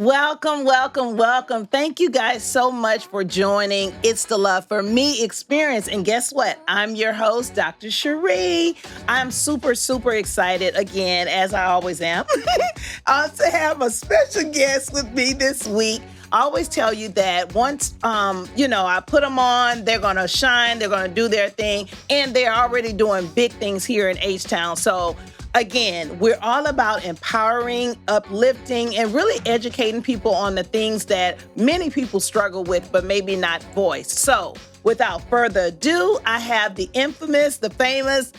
Welcome, welcome, welcome. Thank you guys so much for joining It's the Love for Me experience. And guess what? I'm your host, Dr. Cherie. I'm super, super excited again, as I always am, to have a special guest with me this week. I always tell you that once, I put them on, they're going to shine, they're going to do their thing, and they're already doing big things here in H-Town. So again, we're all about empowering, uplifting, and really educating people on the things that many people struggle with, but maybe not voice. So without further ado, I have the infamous, the famous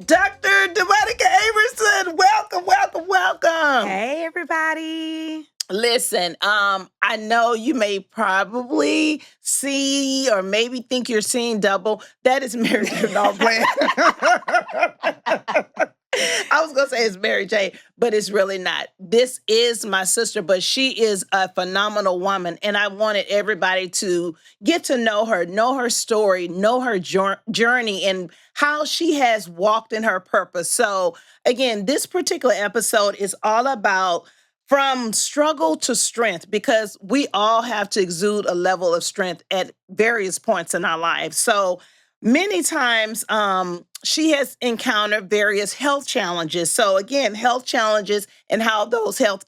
Dr. DeMonica Amerson. Welcome, welcome, welcome. Hey, everybody. Listen, I know you may probably see or maybe think you're seeing double. That is Mary J. Bland. I was going to say it's Mary J., but it's really not. This is my sister, but she is a phenomenal woman, and I wanted everybody to get to know her story, know her journey, and how she has walked in her purpose. So, again, this particular episode is all about from struggle to strength, because we all have to exude a level of strength at various points in our lives. So many times she has encountered various health challenges. So again, health challenges and how those health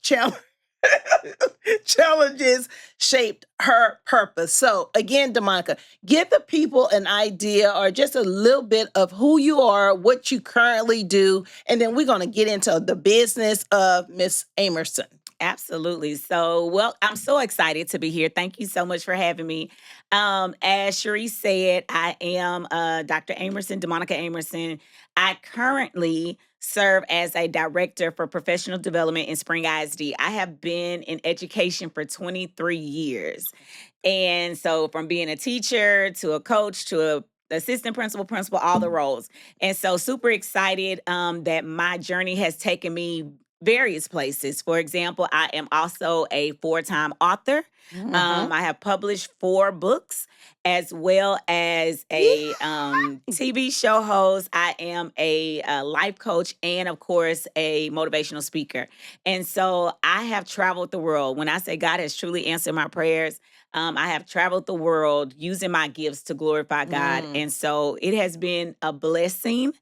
challenges shaped her purpose. So again, DeMonica, give the people an idea or just a little bit of who you are, what you currently do, and then we're going to get into the business of Miss Amerson. Absolutely. So, I'm so excited to be here. Thank you so much for having me. As Cherie said, I am Dr. Amerson, DeMonica Amerson. I currently serve as a director for professional development in Spring ISD. I have been in education for 23 years. And so from being a teacher to a coach to a assistant principal, all the roles. And so super excited that my journey has taken me various places. For example, I am also a 4-time author. I have published 4 books as well as a TV show host. I am a life coach and, of course, a motivational speaker. And so I have traveled the world. When I say God has truly answered my prayers, I have traveled the world using my gifts to glorify God. And so it has been a blessing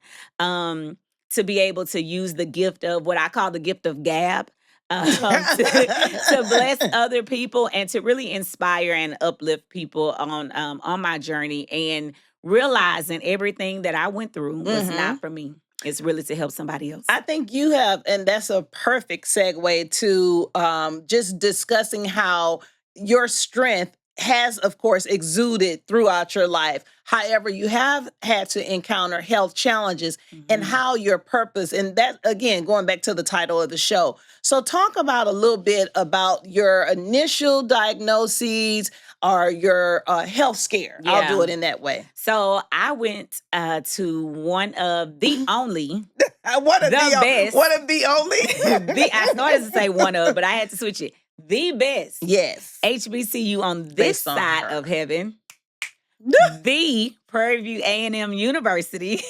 to be able to use the gift of what I call the gift of gab to bless other people and to really inspire and uplift people on my journey, and realizing everything that I went through was not for me. It's really to help somebody else. I think you have, and that's a perfect segue to just discussing how your strength has, of course, exuded throughout your life. However, you have had to encounter health challenges and how your purpose, and that, again, going back to the title of the show. So talk about a little bit about your initial diagnoses or your health scare. Yeah. I'll do it in that way. So I went to one of the only, best. One of the only? I started to say one of, but I had to switch it. The best. Yes. HBCU on this side of heaven. The Prairie View A&M University.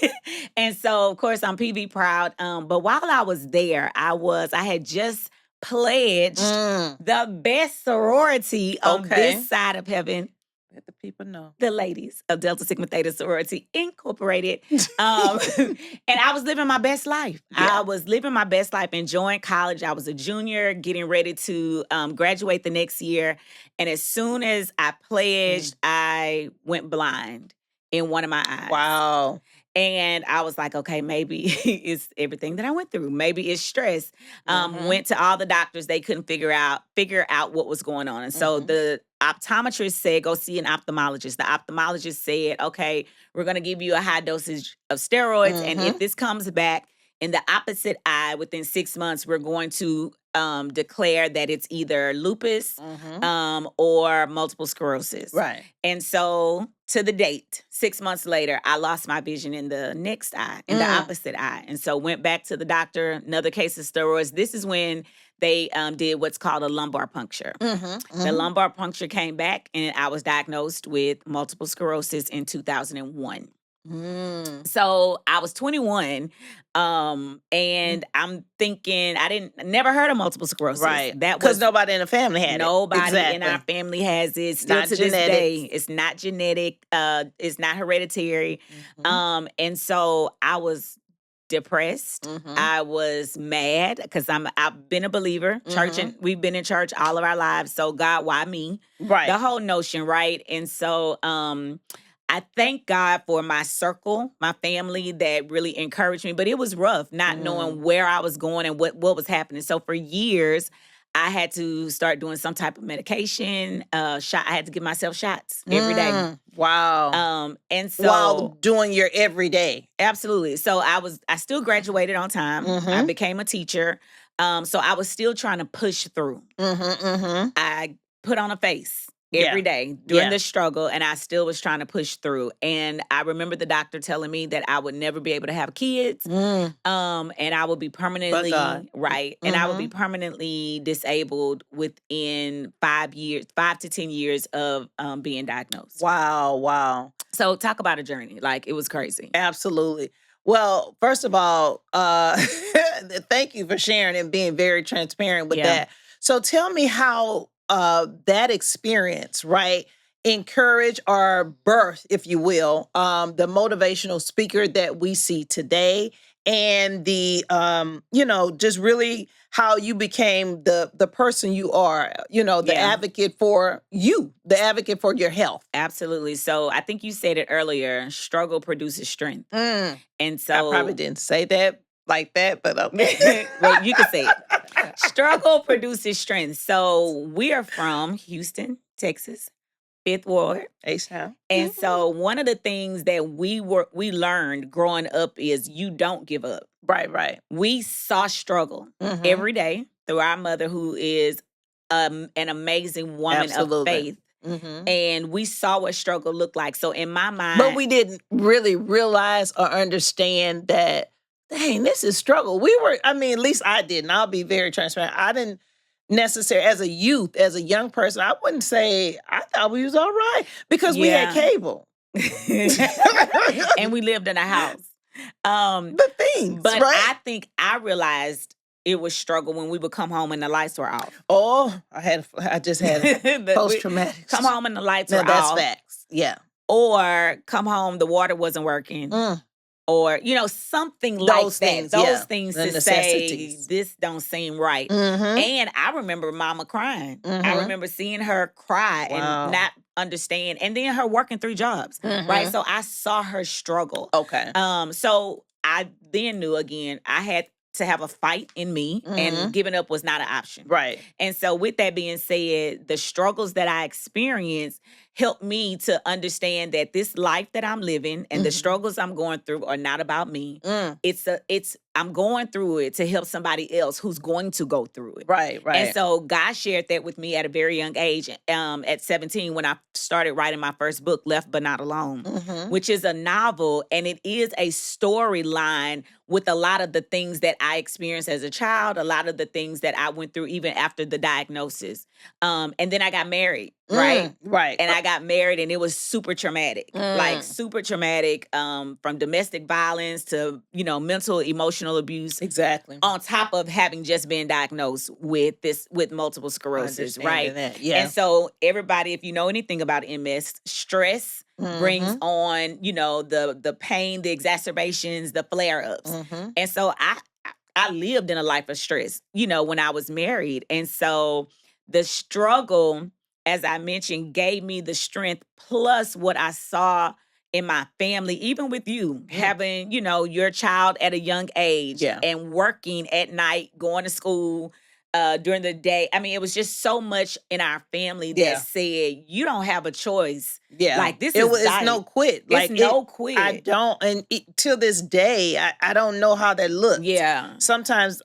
And so, of course, I'm PV proud. But while I was there, I had just pledged the best sorority on this side of heaven. Let the people know. The ladies of Delta Sigma Theta Sorority Incorporated. And I was living my best life. Yeah. I was living my best life, enjoying college. I was a junior, getting ready to graduate the next year. And as soon as I pledged, I went blind in one of my eyes. Wow. And I was like, okay, maybe it's everything that I went through. Maybe it's stress. Went to all the doctors. They couldn't figure out what was going on. And so the optometrist said, go see an ophthalmologist. The ophthalmologist said, okay, we're going to give you a high dosage of steroids. And if this comes back in the opposite eye within 6 months, we're going to declare that it's either lupus or multiple sclerosis. Right. And so to the date, 6 months later, I lost my vision in the next eye, in the opposite eye. And so went back to the doctor, another case of steroids. This is when they did what's called a lumbar puncture. The lumbar puncture came back, and I was diagnosed with multiple sclerosis in 2001. So I was 21, and I'm thinking never heard of multiple sclerosis. Right. That Because was nobody in the family had it. nobody in our Exactly. family has it. Still Not to this genetic. day, it's not genetic. It's not hereditary. And so I was depressed. I was mad because I've been a believer. Church, and we've been in church all of our lives. So God, why me? Right. The whole notion, right? And so I thank God for my circle, my family that really encouraged me. But it was rough not knowing where I was going and what was happening. So for years, I had to start doing some type of medication. I had to give myself shots every day. Wow. And so While doing your everyday. absolutely. So I still graduated on time. I became a teacher. So I was still trying to push through. I put on a face every day during the struggle, and I still was trying to push through. And I remember the doctor telling me that I would never be able to have kids, and I would be permanently right, and I would be permanently disabled within 5 to 10 years of being diagnosed. Wow. So talk about a journey. Like, it was crazy. Absolutely. Well, first of all, thank you for sharing and being very transparent with that. So tell me how that experience, right, encourage or birth, if you will, the motivational speaker that we see today, and the just really how you became the person you are, the advocate for you, the advocate for your health. Absolutely. So I think you said it earlier, struggle produces strength. And so I probably didn't say that like that, but okay. Well, you can say it. Struggle produces strength. So we are from Houston, Texas, 5th Ward. H-Town. And so one of the things that we learned growing up is you don't give up. Right. We saw struggle every day through our mother, who is an amazing woman of faith. And we saw what struggle looked like. So in my mind, but we didn't really realize or understand that, dang, this is struggle. at least I didn't. I'll be very transparent. I didn't necessarily, as a youth, as a young person, I wouldn't say, I thought we was all right because we had cable. And we lived in a house. The things, but right? I think I realized it was struggle when we would come home and the lights were off. Oh, I just had post-traumatic. Come home and the lights were that's off. Facts. Yeah. Or come home, the water wasn't working. Or, something like Those that. things, Those things the to necessities. say, this don't seem right. And I remember Mama crying. I remember seeing her cry and not understand. And then her working 3 jobs, right? So I saw her struggle. Okay. So I then knew, again, I had to have a fight in me, and giving up was not an option. Right. And so with that being said, the struggles that I experienced helped me to understand that this life that I'm living and the struggles I'm going through are not about me. I'm going through it to help somebody else who's going to go through it. Right. And so God shared that with me at a very young age, at 17, when I started writing my first book, Left But Not Alone, which is a novel, and it is a storyline with a lot of the things that I experienced as a child, a lot of the things that I went through even after the diagnosis. And then I got married, right? Right. And I got married, and it was super traumatic, like super traumatic, from domestic violence to, mental, emotional abuse. Exactly. On top of having just been diagnosed with multiple sclerosis, right? That. Yeah. And so everybody, if you know anything about MS, stress brings on, the pain, the exacerbations, the flare-ups. And so I lived in a life of stress, when I was married. And so the struggle, as I mentioned, gave me the strength, plus what I saw in my family, even with you having, your child at a young age and working at night, going to school during the day. I mean, it was just so much in our family that said, you don't have a choice. Yeah. Like, it's no quit. It's no quit. I don't. And till this day, I don't know how that looked. Yeah. Sometimes,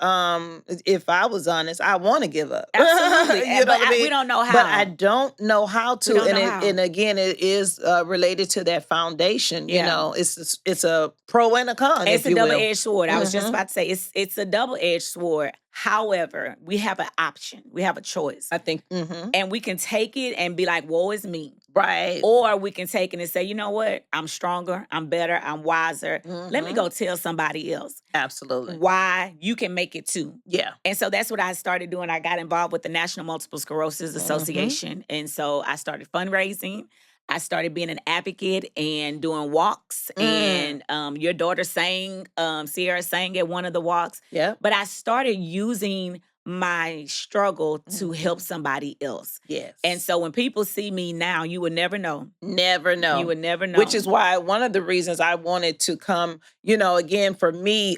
if I was honest, I want to give up. Absolutely. We don't know how. But I don't know how to. How. And again, it is related to that foundation. It's a pro and a con. It's a double-edged sword. I was just about to say, it's a double-edged sword. However, we have an option. We have a choice. I think. And we can take it and be like, woe is me. Right. Or we can take it and say, you know what? I'm stronger. I'm better. I'm wiser. Let me go tell somebody else Absolutely. why you can make it too. Yeah. And so that's what I started doing. I got involved with the National Multiple Sclerosis Association. And so I started fundraising. I started being an advocate and doing walks. And your daughter sang, Sierra sang at one of the walks. Yeah. But I started using my struggle to help somebody else. Yes. And so when people see me now, you would never know. Never know. You would never know. Which is why one of the reasons I wanted to come, again, for me,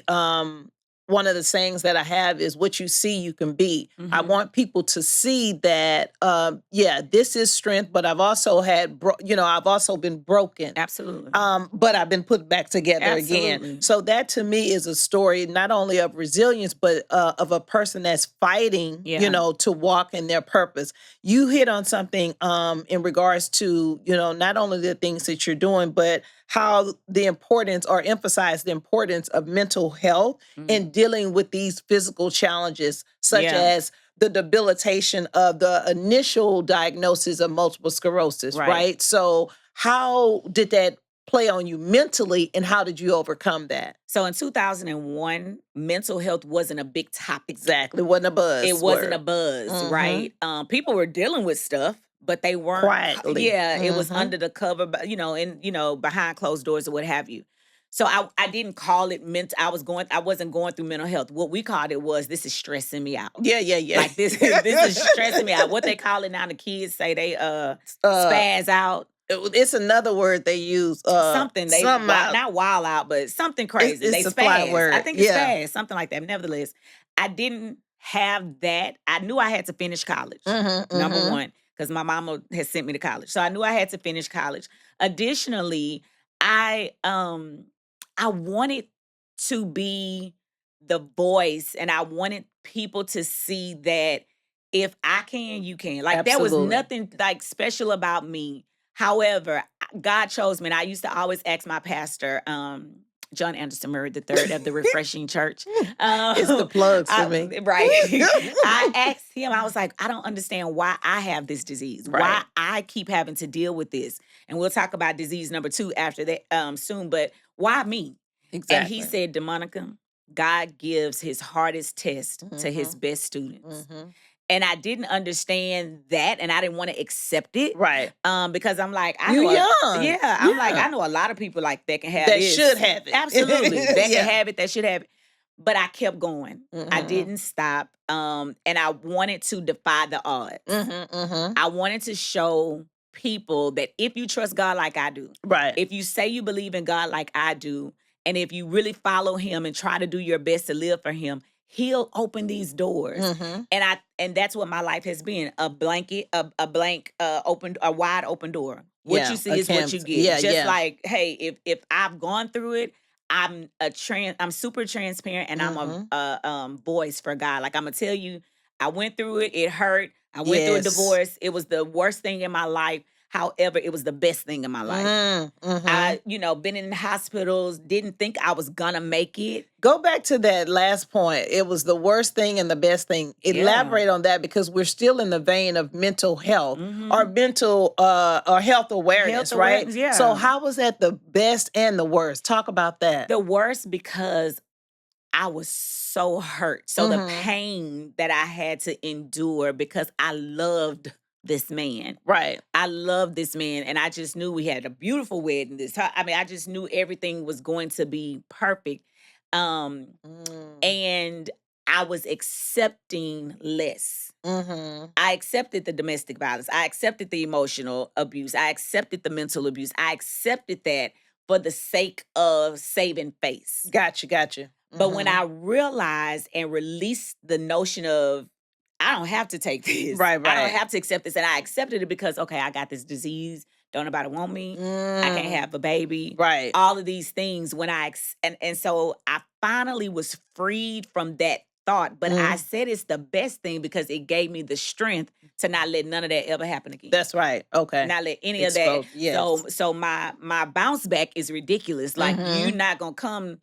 one of the sayings that I have is what you see, you can be. I want people to see that, this is strength, but I've also I've also been broken. Absolutely. But I've been put back together again. So that to me is a story not only of resilience, but of a person that's fighting, to walk in their purpose. You hit on something in regards to, not only the things that you're doing, but how the importance or emphasize the importance of mental health in dealing with these physical challenges, such as the debilitation of the initial diagnosis of multiple sclerosis, right? So how did that play on you mentally, and how did you overcome that? So in 2001, mental health wasn't a big topic. Exactly. Wasn't a buzz. It wasn't a buzz, right? People were dealing with stuff, but they weren't quietly. Yeah, it was under the cover, behind closed doors or what have you. So I didn't call it I wasn't going through mental health. What we called it was, this is stressing me out. Yeah. Like this is stressing me out. What they call it now, the kids say they spaz out. It's another word they use. Something they not wild out, but something crazy. It's they a fly spaz. word. I think it's spaz, something like that. Nevertheless, I didn't have that. I knew I had to finish college. Number one, because my mama had sent me to college, so I knew I had to finish college. Additionally, I wanted to be the voice, and I wanted people to see that if I can, you can. Like there was nothing like special about me. However, God chose me, and I used to always ask my pastor, John Anderson Murray III of the Refreshing Church. It's the plugs for me. Right. I asked him, I was like, I don't understand why I have this disease, why I keep having to deal with this. And we'll talk about disease number 2 after that soon, but why me? Exactly. And he said, DeMonica, God gives his hardest test to his best students. And I didn't understand that, and I didn't want to accept it, right? Because I'm like, I'm like, I know a lot of people like that can have that this. should have it, absolutely. That can have it, that should have it. But I kept going. I didn't stop, and I wanted to defy the odds. I wanted to show people that if you trust God like I do, right? If you say you believe in God like I do, and if you really follow Him and try to do your best to live for Him, He'll open these doors. And that's what my life has been. A wide open door. What you see is what you get. Like, hey, if I've gone through it, I'm super transparent, and I'm a voice for God. Like, I'm gonna tell you, I went through it. It hurt. I went through a divorce. It was the worst thing in my life. However, it was the best thing in my life. I, been in hospitals, didn't think I was gonna make it. Go back to that last point. It was the worst thing and the best thing. Elaborate on that, because we're still in the vein of mental health or mental or health awareness, right? Yeah. So how was that the best and the worst? Talk about that. The worst because I was so hurt. So the pain that I had to endure because I loved this man. Right. I love this man, and I just knew we had a beautiful wedding this time. I mean, I just knew everything was going to be perfect. And I was accepting less. I accepted the domestic violence. I accepted the emotional abuse. I accepted the mental abuse. I accepted that for the sake of saving face. Gotcha. But when I realized and released the notion of, I don't have to take this. Right. I don't have to accept this. And I accepted it because, okay, I got this disease. Don't nobody want me. I can't have a baby. Right. All of these things and so I finally was freed from that thought. But I said it's the best thing because it gave me the strength to not let none of that ever happen again. That's right. Okay. Not let any of that. Yes. So my bounce back is ridiculous. Like, you're not gonna come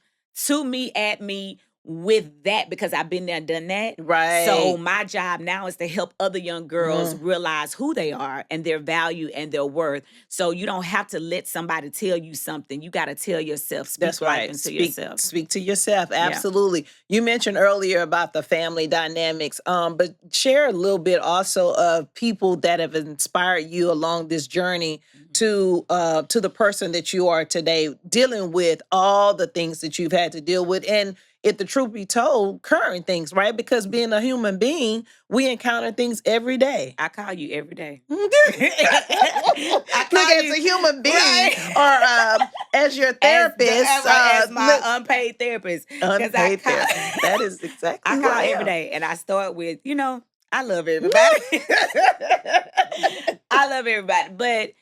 to me, at me with that because I've been there, done that. Right. So my job now is to help other young girls realize who they are and their value and their worth. So you don't have to let somebody tell you something. You got to tell yourself, speak That's life right. into yourself. Speak to yourself. Absolutely. You mentioned earlier about the family dynamics, but share a little bit also of people that have inspired you along this journey to the person that you are today, dealing with all the things that you've had to deal with. And if the truth be told, current things, right? Because being a human being, we encounter things every day. I call you every day. Look, as a human being, right? or as your therapist, as my unpaid therapist. Unpaid therapist. That is exactly I who call I am. every day, and I start with, I love everybody. I love everybody, but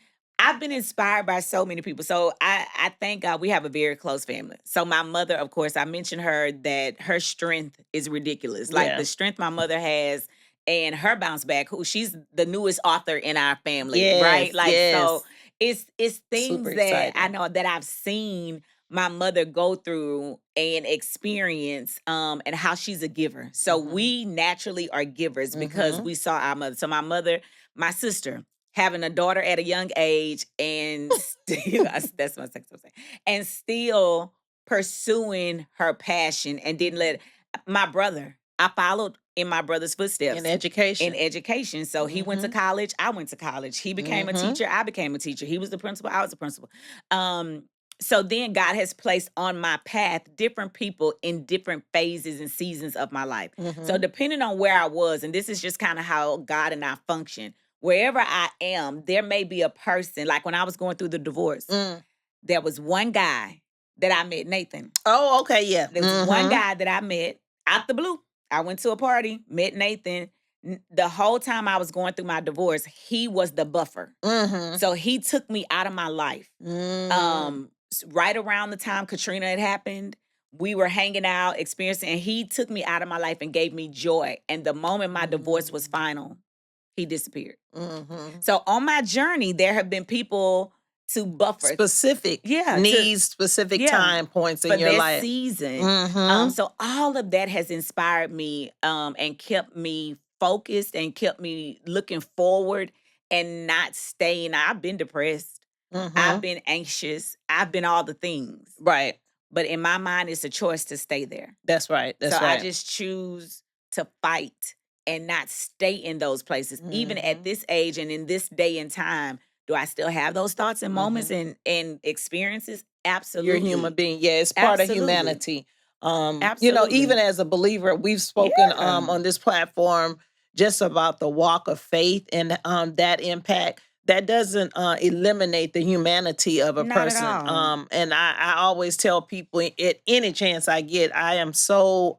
I've been inspired by so many people. So I thank God we have a very close family. So my mother, of course, I mentioned her that her strength is ridiculous. Like the strength my mother has and her bounce back, who she's the newest author in our family, right? Like so it's things that I know that I've seen my mother go through and experience and how she's a giver. So we naturally are givers because we saw our mother. So my mother, my sister, having a daughter at a young age and still, that's my sex saying, and still pursuing her passion and didn't let my brother, I followed in my brother's footsteps. In education. So he went to college, I went to college. He became a teacher, I became a teacher. He was the principal, I was the principal. So then God has placed on my path different people in different phases and seasons of my life. So depending on where I was, and this is just kind of how God and I function, wherever I am, there may be a person, like when I was going through the divorce, there was one guy that I met, Nathan. Oh, okay, yeah. There was one guy that I met out the blue. I went to a party, met Nathan. The whole time I was going through my divorce, he was the buffer. So he took me out of my life. Right around the time Katrina had happened, we were hanging out, experiencing, and he took me out of my life and gave me joy. And the moment my divorce was final, he disappeared. So on my journey, there have been people to buffer specific needs, specific time points in your life, season. So all of that has inspired me and kept me focused and kept me looking forward and not staying. I've been depressed. I've been anxious. I've been all the things. Right. But in my mind, it's a choice to stay there. That's right. That's right. I just choose to fight and not stay in those places. Even at this age and in this day and time, do I still have those thoughts and moments and experiences? Absolutely. You're a human being. Yeah, it's part of humanity. Even as a believer, we've spoken on this platform just about the walk of faith and that impact. That doesn't eliminate the humanity of a person. And I always tell people at any chance I get, I am so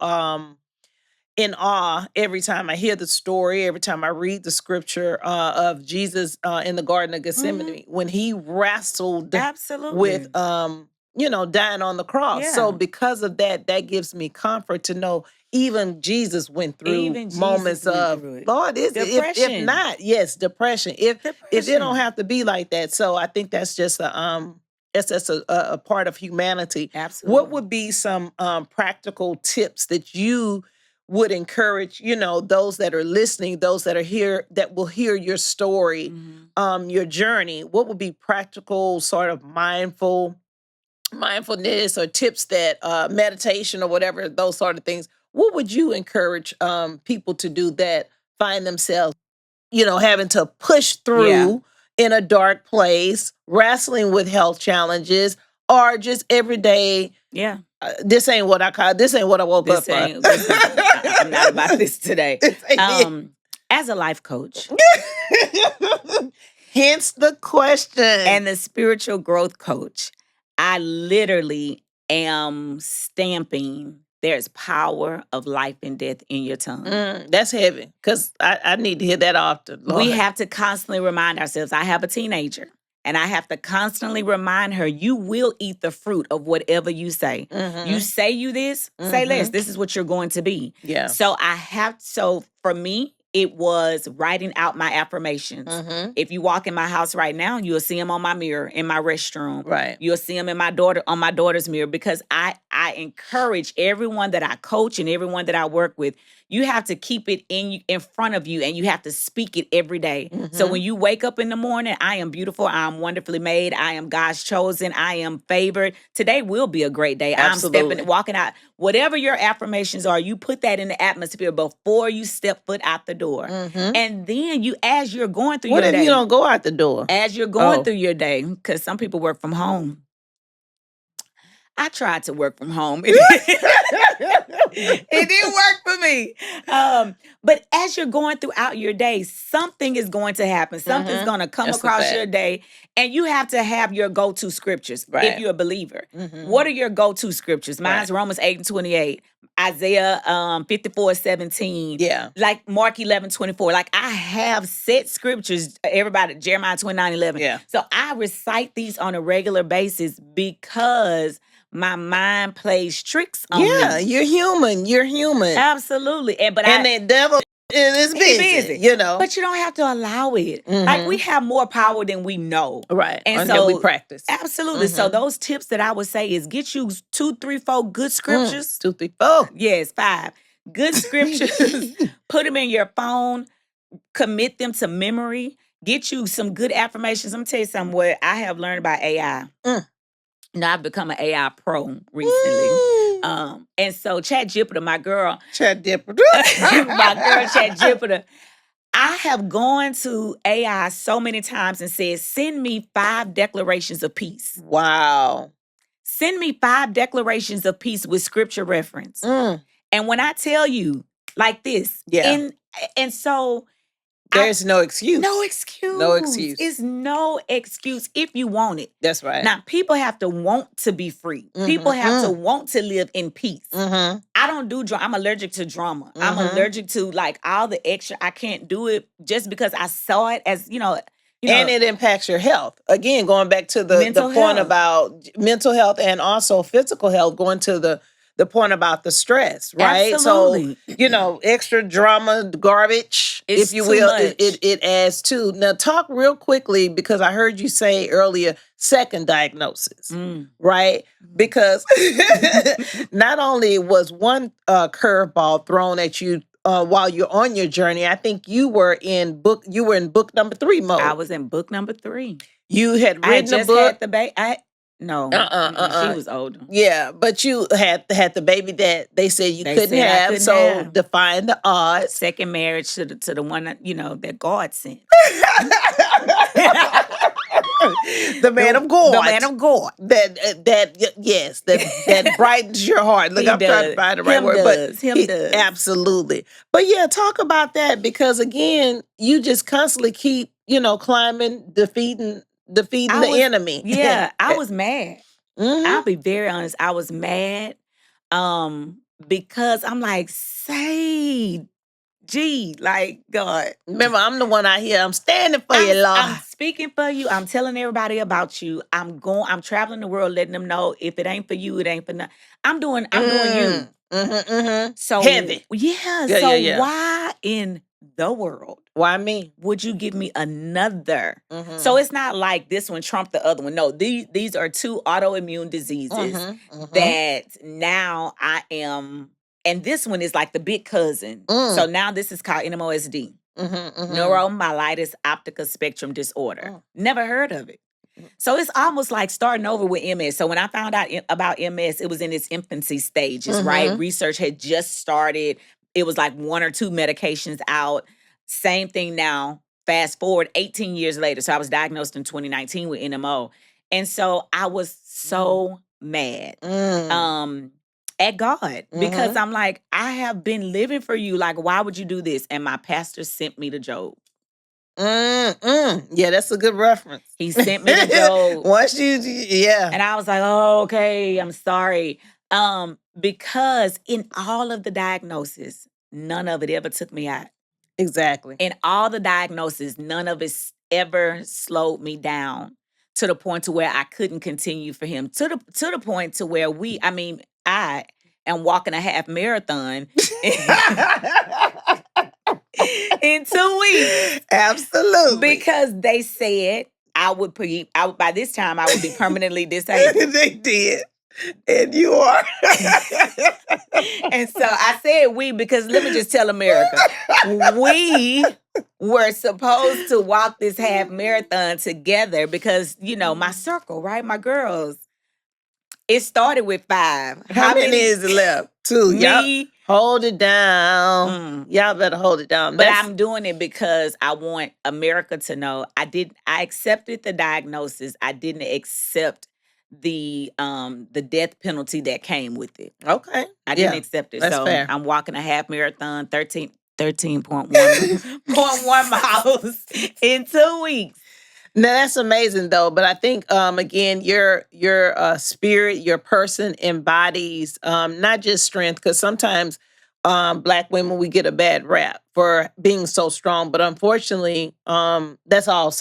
in awe every time I hear the story, every time I read the scripture of Jesus in the Garden of Gethsemane when he wrestled with, dying on the cross. So because of that, that gives me comfort to know even Jesus went through moments of, Lord, if not, depression. If it don't have to be like that. So I think that's just a part of humanity. Absolutely. What would be some practical tips that you would encourage, those that are listening, those that are here, that will hear your story, your journey? What would be practical sort of mindfulness or tips that meditation or whatever, those sort of things? What would you encourage people to do that find themselves, having to push through in a dark place, wrestling with health challenges, or just everyday? Yeah. This ain't what I woke up for. I'm not about this today. As a life coach. Hence the question. And the spiritual growth coach, I literally am stamping there's power of life and death in your tongue. That's heavy, because I need to hear that often. Lord. We have to constantly remind ourselves. I have a teenager. And I have to constantly remind her, you will eat the fruit of whatever you say. You say you this, say less. This is what you're going to be. Yeah. So for me, it was writing out my affirmations. Mm-hmm. If you walk in my house right now, you'll see them on my mirror in my restroom. Right. You'll see them in on my daughter's mirror, because I encourage everyone that I coach and everyone that I work with. You have to keep it in front of you, and you have to speak it every day. So Mm-hmm. when you wake up in the morning, I am beautiful, I am wonderfully made, I am God's chosen, I am favored. Today will be a great day. Absolutely. I'm walking out. Whatever your affirmations are, you put that in the atmosphere before you step foot out the door. Mm-hmm. And then as you're going through What your if day, you don't go out the door? as you're going Oh. through your day, because some people work from home. I tried to work from home. It didn't work for me. But as you're going throughout your day, something is going to happen. Something's Mhm. going to come That's a across fact. your day, and you have to have your go-to scriptures if Right. you're a believer. Mhm. What are your go-to scriptures? Mine's Right. Romans 8:28, Isaiah 54:17, Yeah. like Mark 11:24. Like, I have set scriptures, everybody, Jeremiah 29:11. Yeah. So I recite these on a regular basis because my mind plays tricks on Yeah, me. you're human. You're human. Absolutely. And the devil is he busy, you know. But you don't have to allow it. Like, we have more power than we know. Right. And Until we so practice. absolutely. So those tips that I would say is get you 2, 3, 4 good scriptures. 2, 3, 4. Yes, 5. Good scriptures. Put them in your phone. Commit them to memory. Get you some good affirmations. I'm gonna tell you something what I have learned about AI. Now I've become an AI pro recently. And so Chat Jupiter, my girl. Chat Jupiter. My girl Chat Jupiter. I have gone to AI so many times and said, send me 5 declarations of peace. Wow. Send me 5 declarations of peace with scripture reference. And when I tell you like this, and so there's no excuse. No excuse. No excuse. It's no excuse if you want it. That's right. Now, people have to want to be free. People have to want to live in peace. I don't do drama. I'm allergic to drama. I'm allergic to like all the extra. I can't do it just because I saw it as, and it impacts your health. Again, going back to the point health. About mental health and also physical health, going to the point about the stress, right? Absolutely. So, extra drama, garbage, if you will, it adds to. Now, talk real quickly, because I heard you say earlier, second diagnosis, right? Because not only was one curveball thrown at you while you're on your journey, I think you were in book number 3 mode. I was in book number 3. You had written a book. Had the No, she was older. Yeah, but you had the baby that they said you couldn't have. So define the odds. Second marriage to the one that God sent. The man of God. The man of God. That brightens your heart. Look, I'm trying to find the right word, but him does. Absolutely. But yeah, talk about that, because again, you just constantly keep climbing, defeating the enemy. Yeah, I was mad. I'll be very honest. I was mad because I'm like, like, God. Remember, I'm the one out here. I'm standing for you, Lord. I'm speaking for you. I'm telling everybody about you. I'm traveling the world, letting them know if it ain't for you, it ain't for nothing. I'm doing you. So heavy. Yeah. Why in the world? Why me? Would you give me another? So it's not like this one trumped the other one. No, these are 2 autoimmune diseases that now I am, and this one is like the big cousin. So now this is called NMOSD, neuromyelitis optica spectrum disorder. Never heard of it. So it's almost like starting over with MS. So when I found out about MS, it was in its infancy stages, right? Research had just started. It was like 1 or 2 medications out. Same thing now. Fast forward 18 years later. So I was diagnosed in 2019 with NMO. And so I was so mad at God, because I'm like, I have been living for you. Like, why would you do this? And my pastor sent me to Job. Yeah, that's a good reference. He sent me to Job. And I was like, oh, okay, I'm sorry. Because in all of the diagnosis, none of it ever took me out. Exactly. In all the diagnosis, none of it ever slowed me down to the point to where I couldn't continue for him. To the point to where I am walking a half marathon. in 2 weeks. Absolutely. Because they said by this time I would be permanently disabled. They did. And you are. And so I said we because let me just tell America, we were supposed to walk this half marathon together because, my circle, right? My girls. It started with 5. How many is left? 2. Y'all Me. hold it down. Y'all better hold it down. But I'm doing it because I want America to know I accepted the diagnosis. I didn't accept the death penalty that came with it. Okay. I didn't accept it. That's so fair. I'm walking a half marathon, 13.1 miles in 2 weeks. Now that's amazing though, but I think again your spirit, your person embodies not just strength, because sometimes Black women, we get a bad rap for being so strong, but unfortunately that's all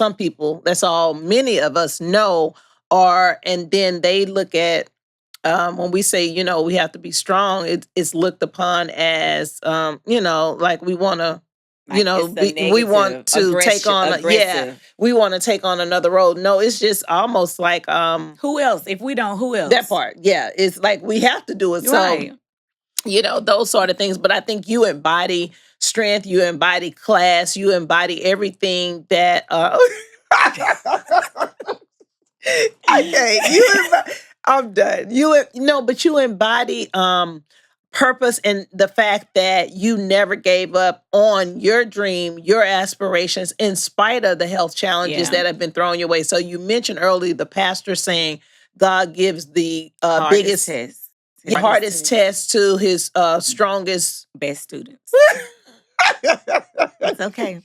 many of us know are, and then they look at when we say, we have to be strong, it's looked upon as like we want to we want to take on we want to take on another road. No, it's just almost like who else? If we don't, who else? That part. Yeah, it's like we have to do it. Right. So those sort of things. But I think you embody strength, you embody class, you embody everything that okay, I'm done. But you embody purpose and the fact that you never gave up on your dream, your aspirations, in spite of the health challenges that have been thrown your way. So you mentioned earlier the pastor saying God gives the hardest test to his strongest, best students. It's okay.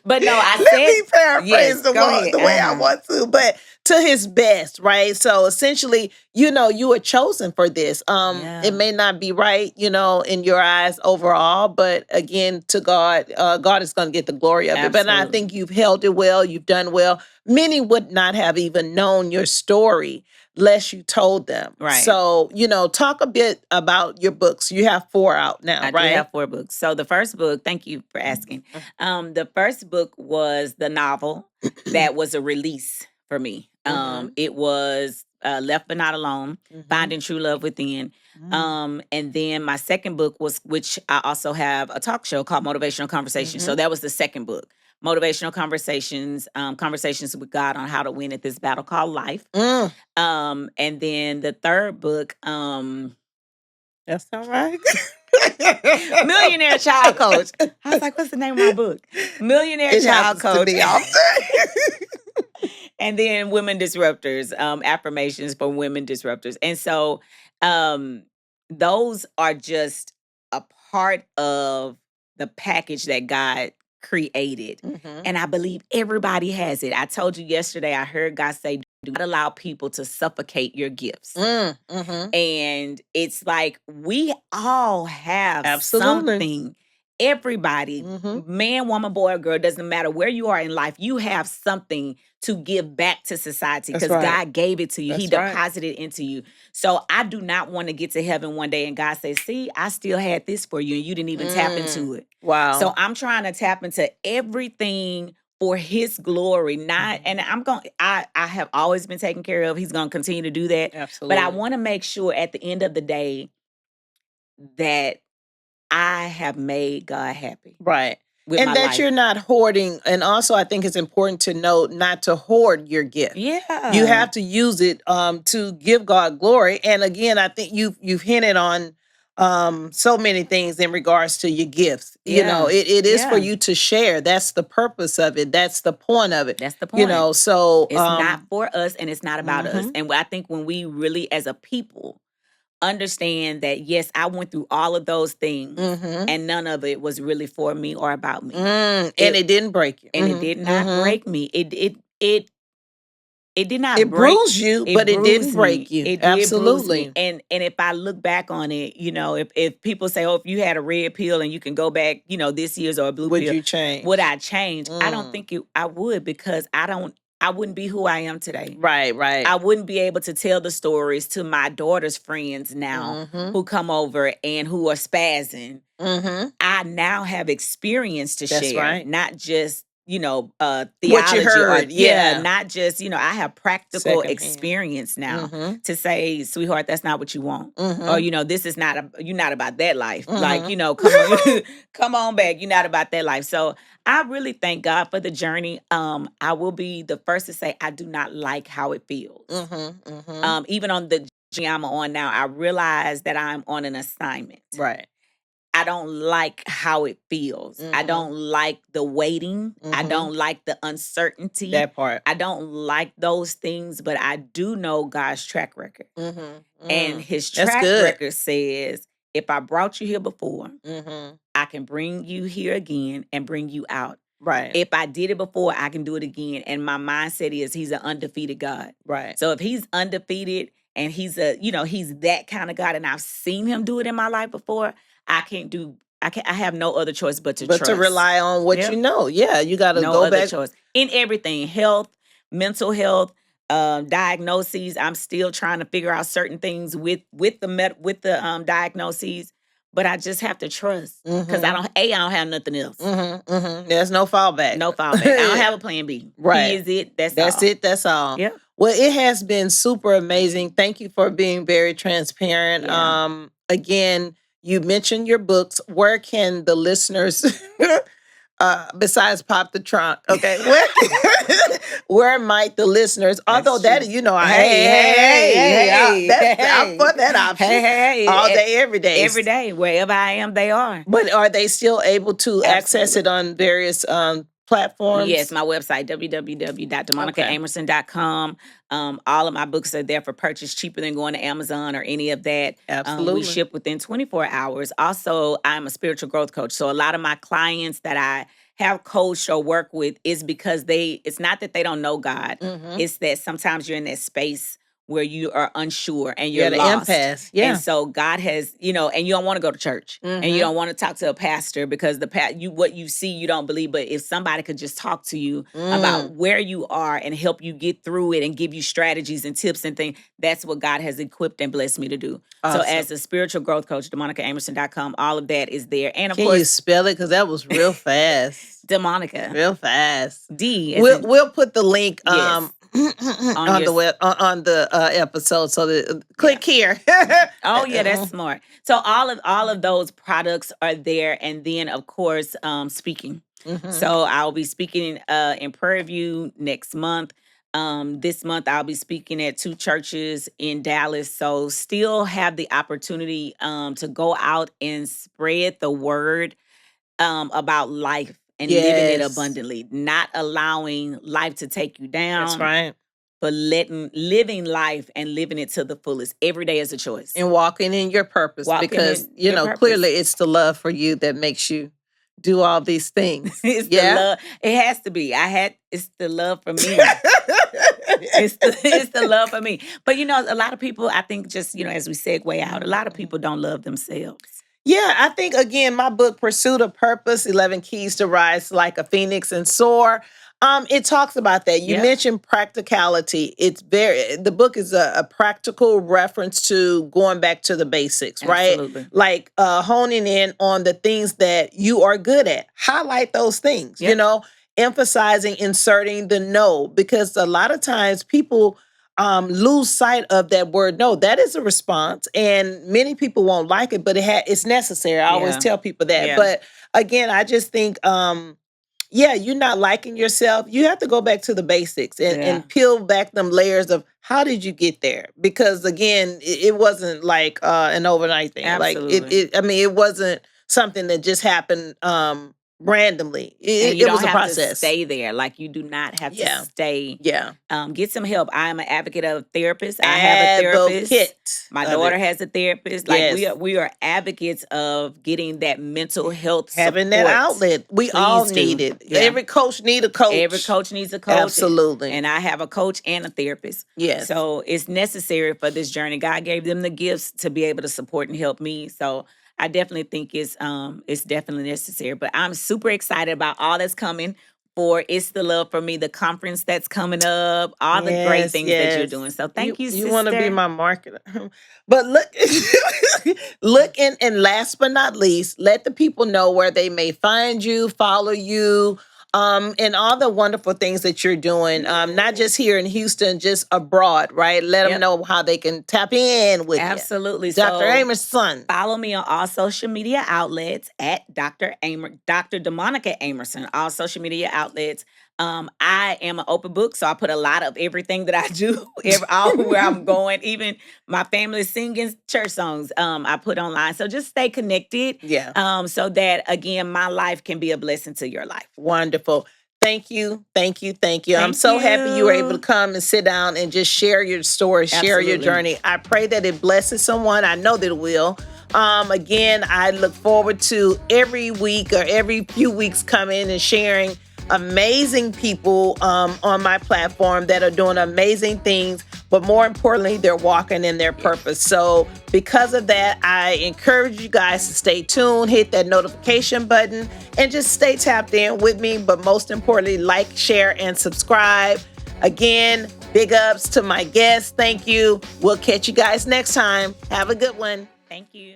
But no, Let me paraphrase the way I want to, but to his best, right? So essentially, you are chosen for this. It may not be right, in your eyes overall, but again, to God, God is going to get the glory of it. But I think you've held it well, you've done well. Many would not have even known your story lest you told them. Right. So, talk a bit about your books. You have 4 out now, right? I do have 4 books. So the first book, thank you for asking. The first book was the novel that was a release for me. It was Left But Not Alone, Finding True Love Within. And then my second book was, which I also have a talk show called Motivational Conversations. So that was the second book. Motivational Conversations, Conversations with God on How to Win at This Battle Called Life. And then the third book, that's all right. Millionaire Child Coach. I was like, what's the name of my book? Millionaire Child Coach. And then Women Disruptors, affirmations for women disruptors. And so those are just a part of the package that God created. And I believe everybody has it. I told you yesterday, I heard God say, do not allow people to suffocate your gifts. And it's like we all have something. Everybody, man, woman, boy, or girl, doesn't matter where you are in life, you have something to give back to society because God gave it to you. He deposited into you. So I do not want to get to heaven one day and God says, see, I still had this for you and you didn't even tap into it. Wow. So I'm trying to tap into everything for his glory, and I have always been taken care of. He's going to continue to do that. Absolutely. But I want to make sure at the end of the day that I have made God happy. Right. And that you're not hoarding. And also, I think it's important to note not to hoard your gift. Yeah. You have to use it to give God glory. And again, I think you've hinted on so many things in regards to your gifts. It is for you to share. That's the purpose of it. That's the point of it. That's the point. So it's not for us and it's not about us. And I think when we really, as a people, understand that, yes, I went through all of those things and none of it was really for me or about me. And it didn't break you. And it did not break me. It did not break. It bruised you, but it didn't break you. It Absolutely. Did bruise me. And if I look back on it, if people say, oh, if you had a red pill and you can go back, this year's or a blue pill. Would you change? Would I change? I don't think I would because I don't I wouldn't be who I am today. Right, right. I wouldn't be able to tell the stories to my daughter's friends now who come over and who are spazzing. I now have experience to That's share, right. not just, What theology you heard, yeah. not just, I have practical Secondhand. experience now to say, sweetheart, that's not what you want. Or, this is not, you're not about that life. Like, come on, come on back. You're not about that life. So I really thank God for the journey. I will be the first to say, I do not like how it feels. Even on the journey I'm on now, I realize that I'm on an assignment. Right. I don't like how it feels. I don't like the waiting. I don't like the uncertainty. That part. I don't like those things, but I do know God's track record. And his track record says, if I brought you here before, I can bring you here again and bring you out. Right. If I did it before, I can do it again. And my mindset is he's an undefeated God. Right. So if he's undefeated and he's he's that kind of God, and I've seen him do it in my life before, I have no other choice but to trust. To rely on what you know. Yeah, you got to go back. Choice. In everything, health, mental health, diagnoses. I'm still trying to figure out certain things with the diagnoses. But I just have to trust because I don't have nothing else. There's no fallback. No fallback. I don't have a plan B. Right. He is it. That's all. It. That's all. Yeah. Well, it has been super amazing. Thank you for being very transparent. Yeah. Again, you mentioned your books. Where can the listeners, besides Pop the Trunk, okay, where might the listeners, although that, I'll put that option. Hey, all day, every day. Every day, wherever I am, they are. But are they still able to access it on various platforms? Yes, my website, www.DeMonicaAmerson.com. All of my books are there for purchase, cheaper than going to Amazon or any of that. Absolutely. We ship within 24 hours. Also, I'm a spiritual growth coach. So a lot of my clients that I have coached or work with is because it's not that they don't know God. It's that sometimes you're in that space where you are unsure and you're lost. Impasse. Yeah. And so God has, and you don't want to go to church and you don't want to talk to a pastor because what you see, you don't believe. But if somebody could just talk to you about where you are and help you get through it and give you strategies and tips and things, that's what God has equipped and blessed me to do. Awesome. So as a spiritual growth coach, DeMonicaAmerson.com, all of that is there. And of course, can you spell it? Because that was real fast. DeMonica. Real fast. We'll put the link on the episode, so that click here. Oh yeah, that's smart. So all of those products are there, and then of course speaking. So I'll be speaking in Prairie View next month. This month I'll be speaking at 2 churches in Dallas. So still have the opportunity to go out and spread the word about life and living it abundantly, not allowing life to take you down. That's right. But living life and living it to the fullest. Every day is a choice. And walking in your purpose. Because, clearly it's the love for you that makes you do all these things. It's the love. It has to be. It's the love for me. It's the love for me. But, a lot of people, I think just, as we segue out, a lot of people don't love themselves. Yeah, I think, again, my book, Pursuit of Purpose, 11 Keys to Rise Like a Phoenix and Soar, it talks about that. You mentioned practicality. The book is a practical reference to going back to the basics, right? Absolutely. Like honing in on the things that you are good at. Highlight those things, emphasizing, inserting the no, because a lot of times people lose sight of that word no. That is a response, and many people won't like it, but it's necessary. I always tell people that. Yeah. But again, I just think you're not liking yourself. You have to go back to the basics and peel back them layers of how did you get there? Because again, it wasn't like an overnight thing. Absolutely. It wasn't something that just happened randomly. And you it was don't a have process. to stay there. Like you do not have to stay. Yeah. Get some help. I am an advocate of a therapist. I have a therapist. My daughter has a therapist. Like we are advocates of getting that mental health having support. that outlet. We all need it. Yeah. Every coach needs a coach. Every coach needs a coach. Absolutely. And I have a coach and a therapist. Yes. So it's necessary for this journey. God gave them the gifts to be able to support and help me. So I definitely think it's definitely necessary. But I'm super excited about all that's coming. for It's the Love for Me, the conference that's coming up, all the great Yes, things that you're doing. yes. So You thank you, you want to be sister. my marketer. But look, look, and last but not least, let the people know where they may find you, follow you, and all the wonderful things that you're doing. Not just here in Houston, just abroad, right? Let them Yep, know how they can tap in with you. absolutely. Dr. So Amerson. follow me on all social media outlets at Dr. DeMonica Amerson, all social media outlets. I am an open book, so I put a lot of everything that I do, all where I'm going, even my family singing church songs. I put online, so just stay connected. Yeah. So that again, my life can be a blessing to your life. Wonderful. Thank you. Thank you. Thank you. I'm Thank so happy you were able to you. come and sit down and just share your story, share your Absolutely. journey. I pray that it blesses someone. I know that it will. Again, I look forward to every week or every few weeks coming and sharing amazing people on my platform that are doing amazing things, but more importantly, they're walking in their purpose. So, because of that, I encourage you guys to stay tuned, hit that notification button, and just stay tapped in with me. But most importantly, like, share, and subscribe. Again, big ups to my guests. Thank you. We'll catch you guys next time. Have a good one. Thank you.